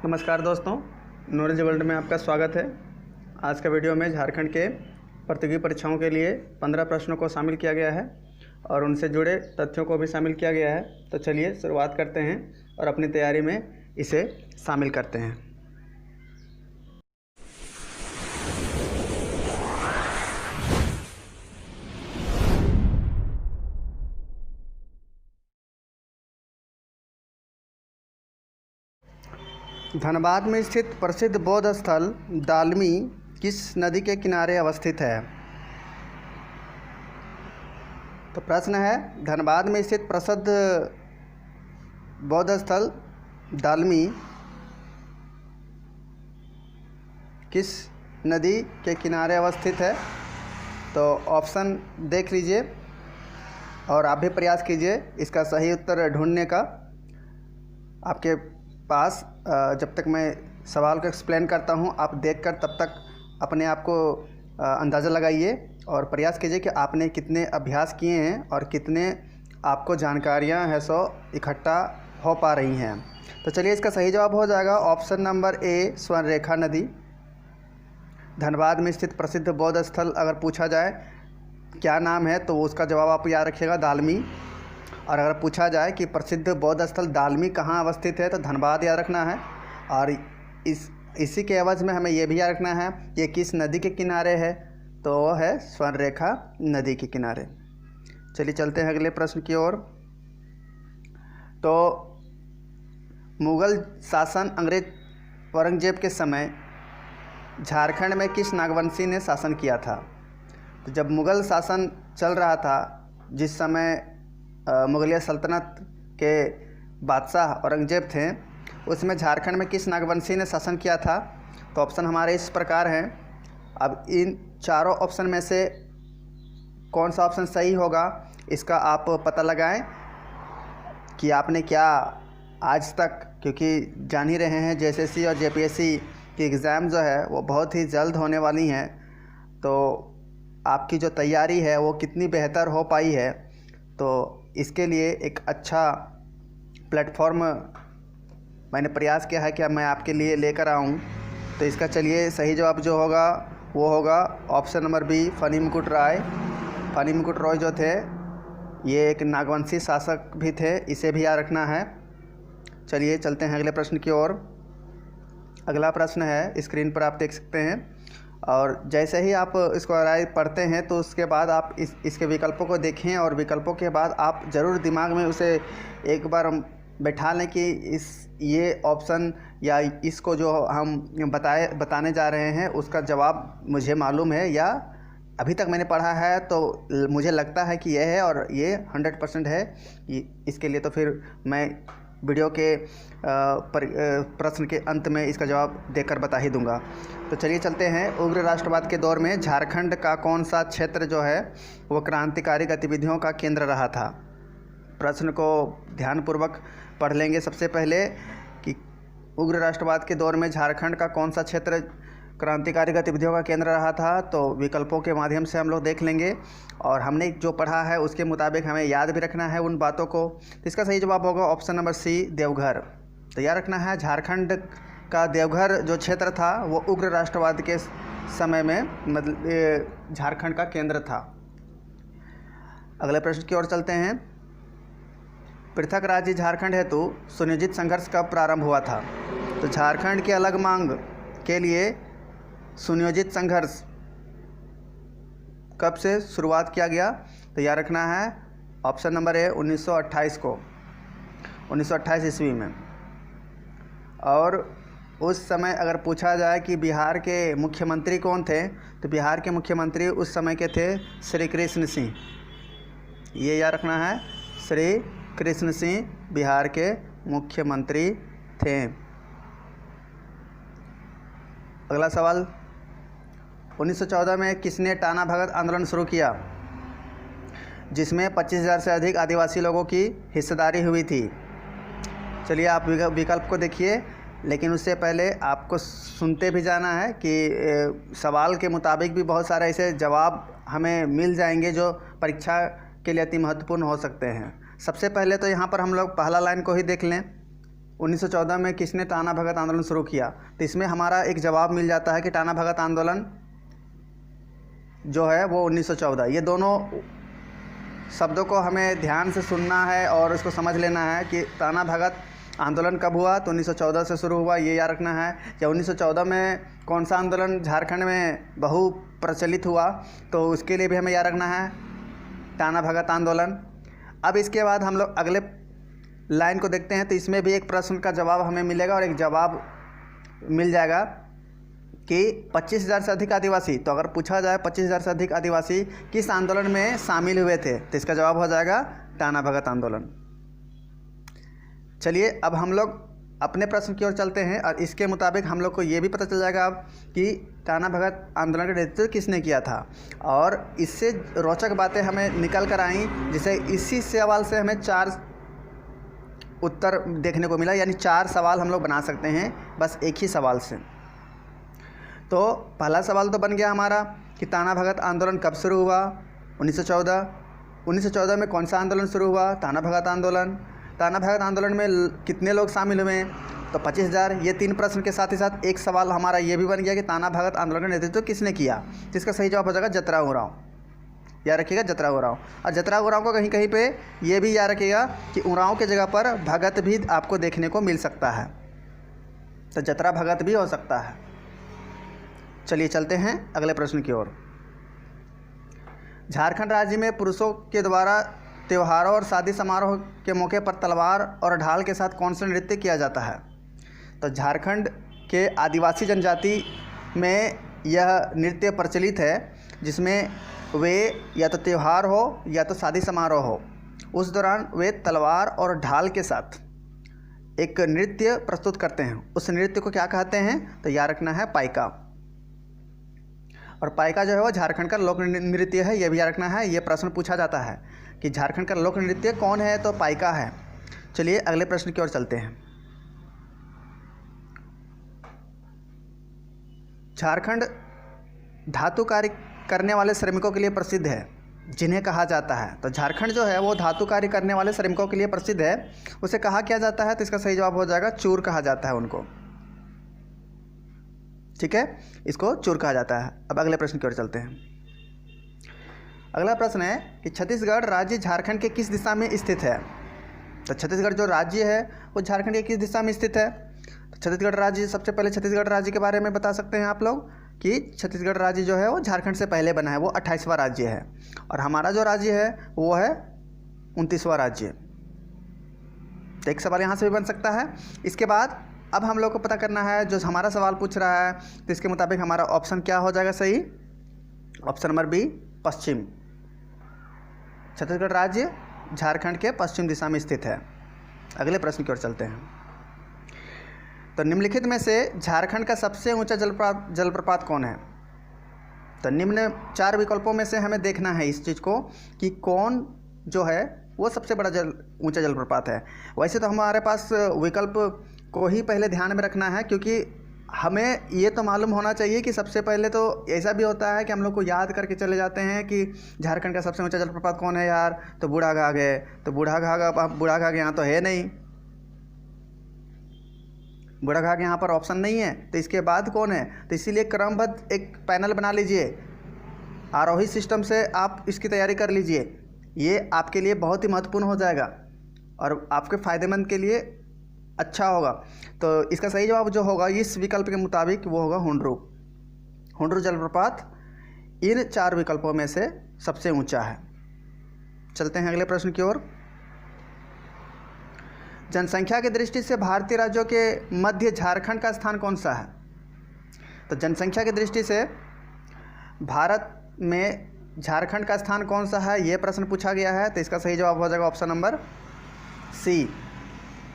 नमस्कार दोस्तों, knowledge world में आपका स्वागत है। आज का वीडियो में झारखंड के प्रतियोगी परीक्षाओं के लिए 15 प्रश्नों को शामिल किया गया है और उनसे जुड़े तथ्यों को भी शामिल किया गया है। तो चलिए शुरुआत करते हैं और अपनी तैयारी में इसे शामिल करते हैं। धनबाद में स्थित प्रसिद्ध बौद्ध स्थल दालमी किस नदी के किनारे अवस्थित है? तो प्रश्न है, धनबाद में स्थित प्रसिद्ध बौद्ध स्थल दालमी किस नदी के किनारे अवस्थित है? तो ऑप्शन देख लीजिए और आप भी प्रयास कीजिए इसका सही उत्तर ढूंढने का। आपके पास जब तक मैं सवाल को एक्सप्लेन करता हूं, आप देखकर तब तक अपने आप को अंदाज़ा लगाइए और प्रयास कीजिए कि आपने कितने अभ्यास किए हैं और कितने आपको जानकारियां हैं सो इकट्ठा हो पा रही हैं। तो चलिए, इसका सही जवाब हो जाएगा ऑप्शन नंबर ए, स्वर्णरेखा नदी। धनबाद में स्थित प्रसिद्ध बौद्ध स्थल अगर पूछा जाए क्या नाम है तो उसका जवाब आप याद रखिएगा, दालमी। और अगर पूछा जाए कि प्रसिद्ध बौद्ध स्थल दालमी कहाँ अवस्थित है तो धनबाद याद रखना है। और इसी के एवज में हमें यह भी याद रखना है ये किस नदी के किनारे है, तो वो है स्वर्णरेखा नदी के किनारे। चलिए चलते हैं अगले प्रश्न की ओर। तो मुग़ल शासन अंग्रेज औरंगजेब के समय झारखंड में किस नागवंशी ने शासन किया था? तो जब मुग़ल शासन चल रहा था, जिस समय मुग़लिया सल्तनत के बादशाह औरंगजेब थे, उसमें झारखंड में किस नागवंशी ने शासन किया था? तो ऑप्शन हमारे इस प्रकार हैं। अब इन चारों ऑप्शन में से कौन सा ऑप्शन सही होगा इसका आप पता लगाएं कि आपने क्या आज तक, क्योंकि जान ही रहे हैं जेएसएससी और जेपीएससी की एग्ज़ाम जो है वो बहुत ही जल्द होने वाली हैं, तो आपकी जो तैयारी है वो कितनी बेहतर हो पाई है। तो इसके लिए एक अच्छा प्लेटफॉर्म मैंने प्रयास किया है कि मैं आपके लिए लेकर आऊँ। तो इसका चलिए सही जवाब जो होगा वो होगा ऑप्शन नंबर बी, फनी मुकुट राय। फनी मुकुट राय जो थे ये एक नागवंशी शासक भी थे, इसे भी याद रखना है। चलिए चलते हैं अगले प्रश्न की ओर। अगला प्रश्न है, स्क्रीन पर आप देख सकते हैं, और जैसे ही आप इसको राय पढ़ते हैं तो उसके बाद आप इसके विकल्पों को देखें और विकल्पों के बाद आप ज़रूर दिमाग में उसे एक बार बैठा लें कि ये ऑप्शन या इसको जो हम बताने जा रहे हैं उसका जवाब मुझे मालूम है या अभी तक मैंने पढ़ा है तो मुझे लगता है कि यह है और ये 100% है। इसके लिए तो फिर मैं वीडियो के प्रश्न के अंत में इसका जवाब देकर बता ही दूंगा। तो चलिए चलते हैं। उग्र राष्ट्रवाद के दौर में झारखंड का कौन सा क्षेत्र जो है वो क्रांतिकारी गतिविधियों का केंद्र रहा था? प्रश्न को ध्यानपूर्वक पढ़ लेंगे सबसे पहले कि उग्र राष्ट्रवाद के दौर में झारखंड का कौन सा क्षेत्र क्रांतिकारी गतिविधियों का केंद्र रहा था। तो विकल्पों के माध्यम से हम लोग देख लेंगे और हमने जो पढ़ा है उसके मुताबिक हमें याद भी रखना है उन बातों को। तो इसका सही जवाब होगा ऑप्शन नंबर सी, देवघर। तो याद रखना है झारखंड का देवघर जो क्षेत्र था वो उग्र राष्ट्रवाद के समय में मतलब झारखंड का केंद्र था। अगले प्रश्न की ओर चलते हैं। पृथक राज्य झारखंड हेतु सुनियोजित संघर्ष कब प्रारंभ हुआ था? तो झारखंड की अलग मांग के लिए सुनियोजित संघर्ष कब से शुरुआत किया गया? तो याद रखना है ऑप्शन नंबर ए, 1928 को, 1928 ईस्वी में। और उस समय अगर पूछा जाए कि बिहार के मुख्यमंत्री कौन थे तो बिहार के मुख्यमंत्री उस समय के थे श्री कृष्ण सिंह। ये याद रखना है, श्री कृष्ण सिंह बिहार के मुख्यमंत्री थे। अगला सवाल, 1914 में किसने टाना भगत आंदोलन शुरू किया जिसमें 25,000 से अधिक आदिवासी लोगों की हिस्सेदारी हुई थी? चलिए आप विकल्प को देखिए, लेकिन उससे पहले आपको सुनते भी जाना है कि सवाल के मुताबिक भी बहुत सारे ऐसे जवाब हमें मिल जाएंगे जो परीक्षा के लिए अति महत्वपूर्ण हो सकते हैं। सबसे पहले तो यहाँ पर हम लोग पहला लाइन को ही देख लें 1914 में किसने टाना भगत आंदोलन शुरू किया? तो इसमें हमारा एक जवाब मिल जाता है कि टाना भगत आंदोलन जो है वो 1914। ये दोनों शब्दों को हमें ध्यान से सुनना है और इसको समझ लेना है कि टाना भगत आंदोलन कब हुआ, तो 1914 से शुरू हुआ, ये याद रखना है। या 1914 में कौन सा आंदोलन झारखंड में बहु प्रचलित हुआ, तो उसके लिए भी हमें याद रखना है टाना भगत आंदोलन। अब इसके बाद हम लोग अगले लाइन को देखते हैं, तो इसमें भी एक प्रश्न का जवाब हमें मिलेगा और एक जवाब मिल जाएगा कि 25,000 से अधिक आदिवासी। तो अगर पूछा जाए 25,000 से अधिक आदिवासी किस आंदोलन में शामिल हुए थे, तो इसका जवाब हो जाएगा टाना भगत आंदोलन। चलिए अब हम लोग अपने प्रश्न की ओर चलते हैं और इसके मुताबिक हम लोग को ये भी पता चल जाएगा अब कि टाना भगत आंदोलन का नेतृत्व किसने किया था। और इससे रोचक बातें हमें निकल कर आई, जिसे इसी सवाल से हमें 4 उत्तर देखने को मिला, यानी 4 सवाल हम लोग बना सकते हैं बस एक ही सवाल से। तो पहला सवाल तो बन गया हमारा कि टाना भगत आंदोलन कब शुरू हुआ, 1914। 1914 में कौन सा आंदोलन शुरू हुआ, टाना भगत आंदोलन। टाना भगत आंदोलन में कितने लोग शामिल हुए, तो 25,000। ये 3 प्रश्न के साथ ही साथ एक सवाल हमारा ये भी बन गया कि टाना भगत आंदोलन का नेतृत्व किसने किया, जिसका सही जवाब हो जाएगा जतरा उरांव। याद रखिएगा जतरा उरांव। और जतरा उरांव को कहीं कहीं पे ये भी याद रखिएगा कि उरांव के जगह पर भगत भी आपको देखने को मिल सकता है, तो जतरा भगत भी हो सकता है। चलिए चलते हैं अगले प्रश्न की ओर। झारखंड राज्य में पुरुषों के द्वारा त्योहारों और शादी समारोह के मौके पर तलवार और ढाल के साथ कौन सा नृत्य किया जाता है? तो झारखंड के आदिवासी जनजाति में यह नृत्य प्रचलित है, जिसमें वे या तो त्यौहार हो या तो शादी समारोह हो, उस दौरान वे तलवार और ढाल के साथ एक नृत्य प्रस्तुत करते हैं। उस नृत्य को क्या कहते हैं, तो याद रखना है पाइका। और पाइका जो है वो झारखंड का लोक नृत्य है, यह भी याद रखना है। ये प्रश्न पूछा जाता है कि झारखंड का लोक नृत्य कौन है, तो पाइका है। चलिए अगले प्रश्न की ओर चलते हैं। झारखंड धातु कार्य करने वाले श्रमिकों के लिए प्रसिद्ध है, जिन्हें कहा जाता है। तो झारखंड जो है वो धातु कार्य करने वाले श्रमिकों के लिए प्रसिद्ध है, उसे कहा क्या जाता है, तो इसका सही जवाब हो जाएगा चूर कहा जाता है उनको। ठीक है, इसको चूर कहा जाता है। अब अगले प्रश्न की ओर चलते हैं। अगला प्रश्न है कि छत्तीसगढ़ राज्य झारखंड के किस दिशा में स्थित है? तो छत्तीसगढ़ जो राज्य है वो झारखंड के किस दिशा में स्थित है? तो छत्तीसगढ़ राज्य, सबसे पहले छत्तीसगढ़ राज्य के बारे में बता सकते हैं आप लोग कि छत्तीसगढ़ राज्य जो है वो झारखंड से पहले बना है, वो 28वां राज्य है। और हमारा जो राज्य है वो है 29वां राज्य। तो एक सवाल यहाँ से भी बन सकता है। इसके बाद अब हम लोग को पता करना है, जो हमारा सवाल पूछ रहा है तो इसके मुताबिक हमारा ऑप्शन क्या हो जाएगा सही? ऑप्शन नंबर बी, पश्चिम। छत्तीसगढ़ राज्य झारखंड के पश्चिम दिशा में स्थित है। अगले प्रश्न की ओर चलते हैं। तो निम्नलिखित में से झारखंड का सबसे ऊंचा जलप्रपात कौन है? तो निम्न 4 विकल्पों में से हमें देखना है इस चीज़ को कि कौन जो है वो सबसे बड़ा ऊंचा जलप्रपात है। वैसे तो हमारे पास विकल्प को ही पहले ध्यान में रखना है, क्योंकि हमें ये तो मालूम होना चाहिए कि सबसे पहले तो ऐसा भी होता है कि हम लोग को याद करके चले जाते हैं कि झारखंड का सबसे ऊंचा जलप्रपात कौन है यार, तो बूढ़ाघाघ है। तो बूढ़ाघाघ यहाँ तो है नहीं, बूढ़ाघाघ यहाँ पर ऑप्शन नहीं है। तो इसके बाद कौन है? तो इसीलिए क्रमबद्ध एक पैनल बना लीजिए, आरोही सिस्टम से आप इसकी तैयारी कर लीजिए। ये आपके लिए बहुत ही महत्वपूर्ण हो जाएगा और आपके फ़ायदेमंद के लिए अच्छा होगा। तो इसका सही जवाब जो होगा इस विकल्प के मुताबिक वो होगा हुंड्रू। हुंड्रू जलप्रपात इन 4 विकल्पों में से सबसे ऊंचा है। चलते हैं अगले प्रश्न की ओर। जनसंख्या की दृष्टि से भारतीय राज्यों के मध्य झारखंड का स्थान कौन सा है? तो जनसंख्या की दृष्टि से भारत में झारखंड का स्थान कौन सा है, ये प्रश्न पूछा गया है। तो इसका सही जवाब हो जाएगा ऑप्शन नंबर सी,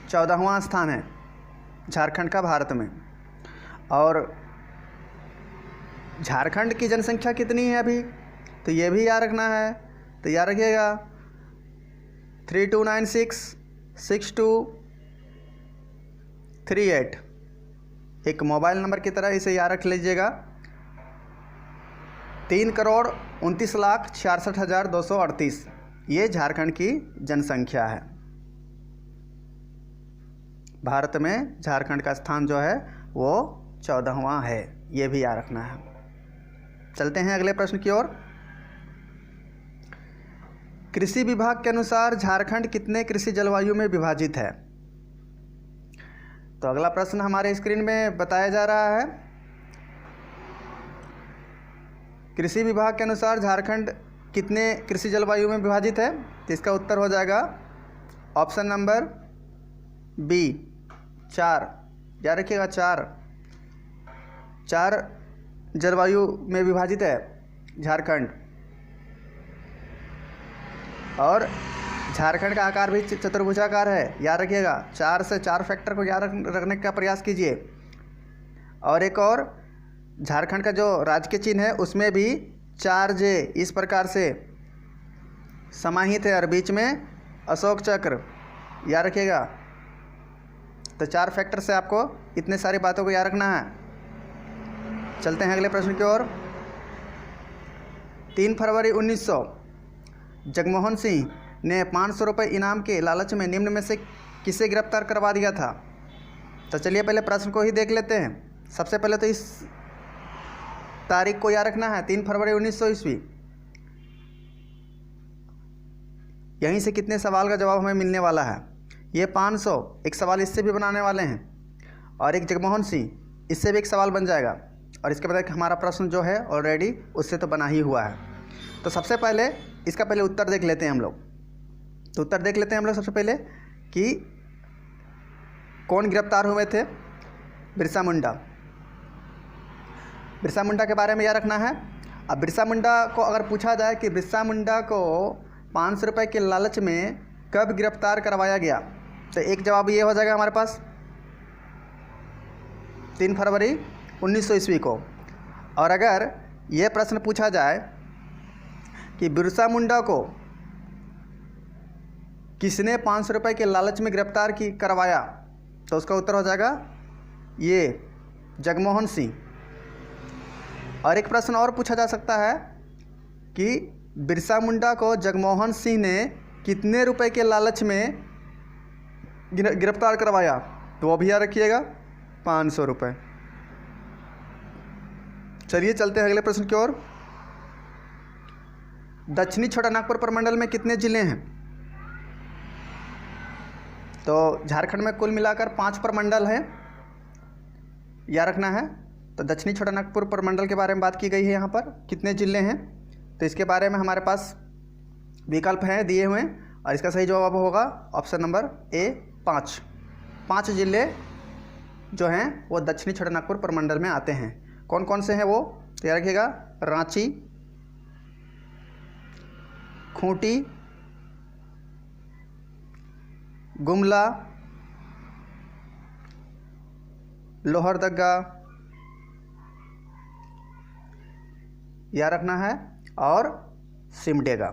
14वां स्थान है झारखंड का भारत में। और झारखंड की जनसंख्या कितनी है अभी, तो ये भी याद रखना है। तो याद रखिएगा 32966238, एक मोबाइल नंबर की तरह इसे याद रख लीजिएगा। 3,29,66,238 ये झारखंड की जनसंख्या है। भारत में झारखंड का स्थान जो है वो 14वां है, ये भी याद रखना है। चलते हैं अगले प्रश्न की ओर। कृषि विभाग के अनुसार झारखंड कितने कृषि जलवायु में विभाजित है? तो अगला प्रश्न हमारे स्क्रीन में बताया जा रहा है। कृषि विभाग के अनुसार झारखंड कितने कृषि जलवायु में विभाजित है? तो इसका उत्तर हो जाएगा ऑप्शन नंबर बी 4। याद रखिएगा 4 जलवायु में विभाजित है झारखंड। और झारखंड का आकार भी चतुर्भुजाकार है, याद रखिएगा। 4 से 4 फैक्टर को याद रखने का प्रयास कीजिए। और एक और, झारखंड का जो राजकीय चिन्ह है उसमें भी 4J इस प्रकार से समाहित है और बीच में अशोक चक्र, याद रखिएगा। तो 4 फैक्टर से आपको इतने सारी बातों को याद रखना है। चलते हैं अगले प्रश्न की ओर। 3 फरवरी 1900 जगमोहन सिंह ने 500 रुपये इनाम के लालच में निम्न में से किसे गिरफ्तार करवा दिया था? तो चलिए पहले प्रश्न को ही देख लेते हैं। सबसे पहले तो इस तारीख को याद रखना है, 3 फरवरी 1900 ईस्वी। यहीं से कितने सवाल का जवाब हमें मिलने वाला है। ये 500, एक सवाल इससे भी बनाने वाले हैं, और एक जगमोहन सिंह, इससे भी एक सवाल बन जाएगा। और इसके बाद हमारा प्रश्न जो है ऑलरेडी उससे तो बना ही हुआ है। तो सबसे पहले इसका पहले उत्तर देख लेते हैं हम लोग। तो उत्तर देख लेते हैं हम लोग सबसे पहले कि कौन गिरफ्तार हुए थे। बिरसा मुंडा। बिरसा मुंडा के बारे में याद रखना है। अब बिरसा मुंडा को अगर पूछा जाए कि बिरसा मुंडा को 500 रुपये के लालच में कब गिरफ्तार करवाया गया, तो एक जवाब ये हो जाएगा हमारे पास 3 फरवरी 1900 ईस्वी को। और अगर ये प्रश्न पूछा जाए कि बिरसा मुंडा को किसने 500 रुपये के लालच में गिरफ्तार करवाया, तो उसका उत्तर हो जाएगा ये जगमोहन सिंह। और एक प्रश्न और पूछा जा सकता है कि बिरसा मुंडा को जगमोहन सिंह ने कितने रुपए के लालच में गिरफ्तार करवाया, तो वो भी याद रखिएगा 500 रुपये। चलिए चलते हैं अगले प्रश्न की ओर। दक्षिणी छोटानागपुर प्रमंडल में कितने जिले हैं? तो झारखंड में कुल मिलाकर 5 प्रमंडल हैं, याद रखना है। तो दक्षिणी छोटानागपुर प्रमंडल के बारे में बात की गई है। यहाँ पर कितने जिले हैं, तो इसके बारे में हमारे पास विकल्प हैं दिए हुए हैं, और इसका सही जवाब होगा ऑप्शन नंबर ए 5। 5 जिले जो हैं वो दक्षिणी छोटानागपुर प्रमंडल में आते हैं। कौन कौन से हैं वो, तो याद रखिएगा रांची, खूंटी, गुमला, लोहरदगा, याद रखना है, और सिमडेगा।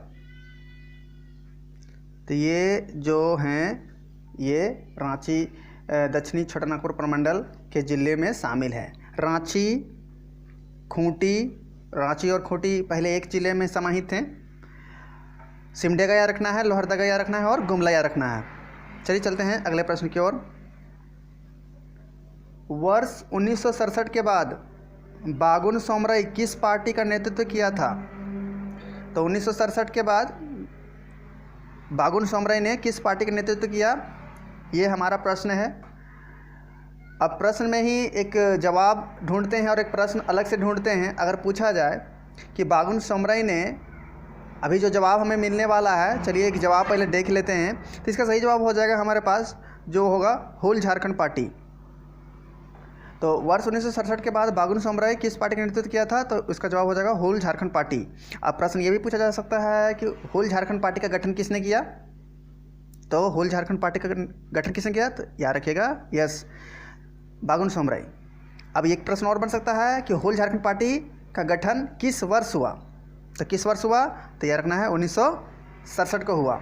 तो ये जो हैं ये रांची दक्षिणी छोटानागपुर प्रमंडल के ज़िले में शामिल है। रांची, खूंटी, रांची और खूंटी पहले एक ज़िले में समाहित हैं। सिमडेगा याद रखना है, लोहरदगा याद रखना है, और गुमला याद रखना है। चलिए चलते हैं अगले प्रश्न की ओर। वर्ष 1967 के बाद बागुन सोमरई किस पार्टी का नेतृत्व किया था? तो 1967 के बाद बागुन सोमरई ने किस पार्टी का नेतृत्व किया, ये हमारा प्रश्न है। अब प्रश्न में ही एक जवाब ढूंढते हैं और एक प्रश्न अलग से ढूंढते हैं। अगर पूछा जाए कि बागुन सोमरई ने, अभी जो जवाब हमें मिलने वाला है, चलिए एक जवाब पहले देख लेते हैं। तो इसका सही जवाब हो जाएगा हमारे पास जो होगा होल झारखंड पार्टी। तो वर्ष 1967 के बाद बागुन सोमरई किस पार्टी का नेतृत्व किया था, तो इसका जवाब हो जाएगा होल झारखंड पार्टी। अब प्रश्न ये भी पूछा जा सकता है कि होल झारखंड पार्टी का गठन किसने किया, तो होल झारखंड पार्टी का गठन किसने किया, तो याद रखिएगा यस बागुन सोमरई। अब एक प्रश्न और बन सकता है कि होल झारखंड पार्टी का गठन किस वर्ष हुआ, तो किस वर्ष हुआ, तो याद रखना है 1967 को हुआ।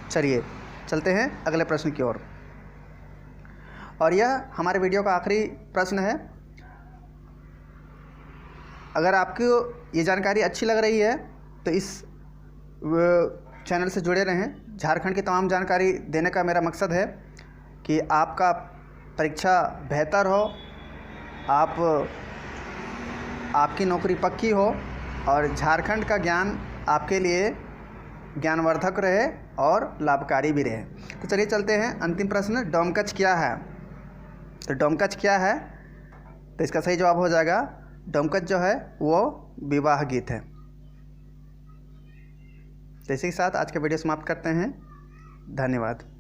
चलिए चलते हैं अगले प्रश्न की ओर। और यह हमारे वीडियो का आखिरी प्रश्न है। अगर आपको ये जानकारी अच्छी लग रही है तो इस चैनल से जुड़े रहें। झारखंड की तमाम जानकारी देने का मेरा मकसद है कि आपका परीक्षा बेहतर हो, आपकी नौकरी पक्की हो और झारखंड का ज्ञान आपके लिए ज्ञानवर्धक रहे और लाभकारी भी रहे। तो चलिए चलते हैं अंतिम प्रश्न, डोमकच क्या है। तो डोमकच क्या है, तो इसका सही जवाब हो जाएगा डोमकच जो है वो विवाह गीत है। तो इसी के साथ आज का वीडियो समाप्त करते हैं। धन्यवाद।